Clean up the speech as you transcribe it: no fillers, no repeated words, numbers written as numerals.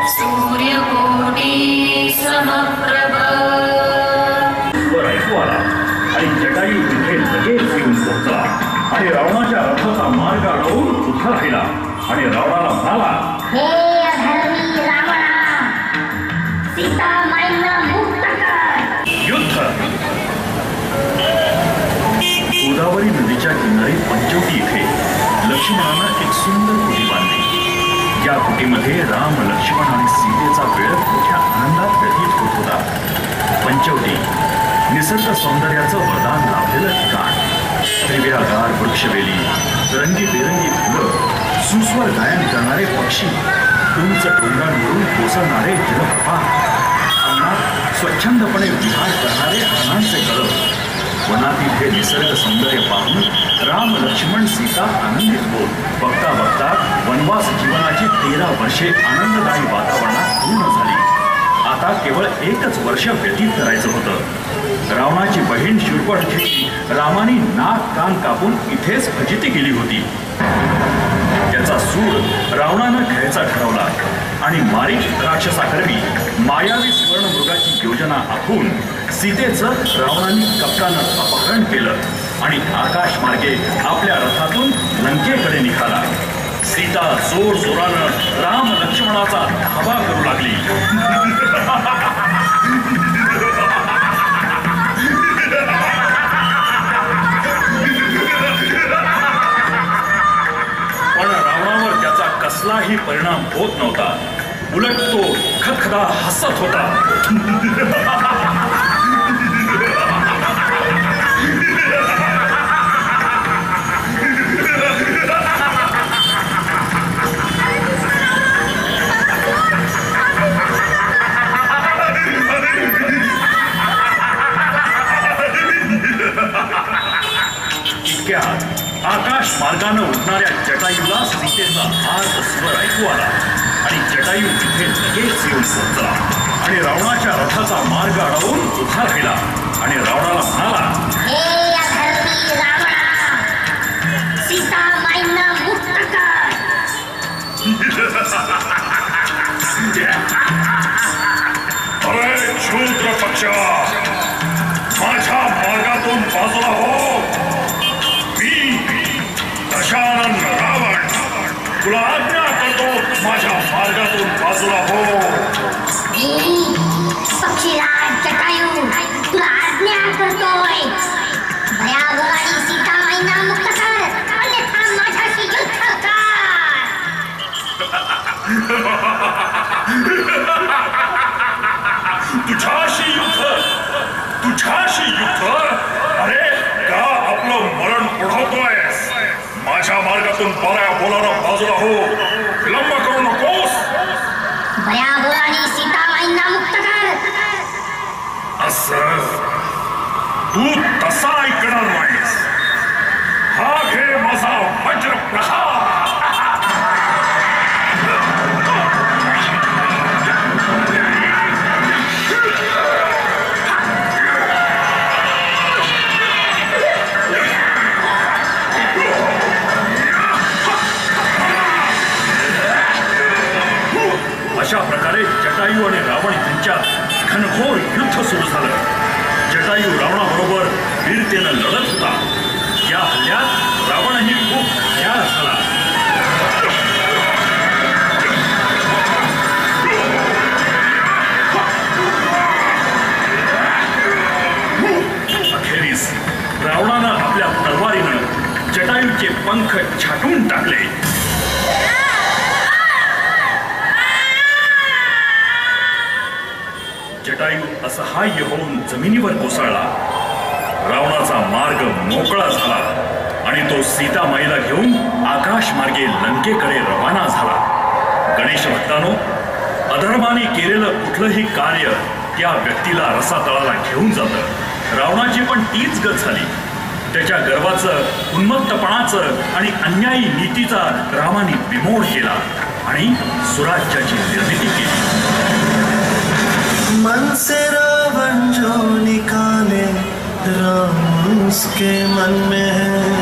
सूर्यकोटी समप्रभ वर ऐकू आला आणि जटायू तिथे लगेच येऊन पोहोचला आणि रावणाच्या रथाचा मार्ग अडवून उभा राहिला आणि रावणाला म्हणाला, हे अधर्मी रावणा, सीता माईंना मुक्त कर. युद्ध. गोदावरी नदीच्या किनारी पंचवटी इथे लक्ष्मणानं एक सुंदर कुटी बांधली. या कुटीमध्ये राम, लक्ष्मण आणि सीतेचा वेळ मोठ्या आनंदात व्यतीत होत होता. पंचवटी निसर्ग सौंदर्याचं वरदान लाभलेलं ठिकाण. हिरव्यागार वृक्षवेली, रंगीबेरंगी फुलं, सुस्वर गायन करणारे पक्षी, उंच डोंगरांवरून कोसळणारे जलप्रपात, अंगणात स्वच्छंदपणे विहार करणारे हरणांचे कळप. वनातील हे निसर्ग सौंदर्य पाहून राम, लक्ष्मण, सीता आनंदित होत बघता बघता वनवास जीवनाची 13 वर्षे आनंददायी वातावरणात पूर्ण झाली. आता केवळ एकच वर्ष व्यतीत करायचं होतं. रावणाची बहीण शूर्पणखेची रामाने नाक कान कापून इथेच फजिती केली होती. त्याचा सूड रावणानं घ्यायचा ठरवला आणि मारीच राक्षसाकरवी मायावी सुवर्णमृगाची योजना आखून सीतेचं रावणाने कपटानं अपहरण केलं आणि आकाशमार्गे आपल्या रथातून लंकेकडे निघाला. सीता जोर जोरानं राम, लक्ष्मणाचा धावा करू लागली. पण रावणावर त्याचा कसलाही परिणाम होत नव्हता. उलट तो खदखदा हसत होता. आकाश मार्गानं उठणाऱ्या जटायूला सीतेचा आर्त स्वर ऐकू आला आणि जटायू तिथे लगेच येऊन पोहोचला आणि रावणाच्या रथाचा मार्ग अडवून उभा राहिला आणि रावणाला म्हणाला, हे अधर्मी रावणा, सीता माईंना मुक्त कर. अरे शूद्र पक्ष, माझ्या मार्गातून बाजूला हो. दशानन रावण तुला आज्ञा करतो, माझ्या मार्गातून बाजूला हो. पक्षीराज जटायू तुला आज्ञा करतोय. भयावराने सीता माईंना मुक्त कर, अन्यथा माझ्याशी युद्ध कर. तुझ्याशी युद्ध? तुझ्याशी युद्ध? अरे का आपलं मरण ओढवतोयस? माझ्या मार्गातून बोलानं बाजूला हो. विलंब करू नकोस. भयावराने सीता माईंना मुक्त कर. असं तू तसा ऐकणार नाहीस. हा घे माझा वज्र प्रहार. अशा प्रकारे जटायू आणि रावण यांच्यात घनघोर युद्ध सुरू झालं. जटायू रावणाबरोबर वीरतेनं लढत होता. या हल्ल्यात रावणही खूप घायाळ झाला. अखेरीस रावणानं आपल्या तलवारीनं जटायूचे पंख छाटून टाकले. जटायू असहाय्य होऊन जमिनीवर कोसळला. रावणाचा मार्ग मोकळा झाला आणि तो सीतामाईला घेऊन आकाश मार्गे लंकेकडे रवाना झाला. गणेश भक्तांनो, अधर्माने केलेलं कुठलंही कार्य त्या व्यक्तीला रसातळाला घेऊन जातं. रावणाची पण तीच गत झाली. त्याच्या गर्वाचं, उन्मत्तपणाचं आणि अन्यायी नीतीचा रामाने बिमोड केला आणि सुराज्याची निर्मिती केली. मन से रावण जो निकाले, राम उसके मन में है.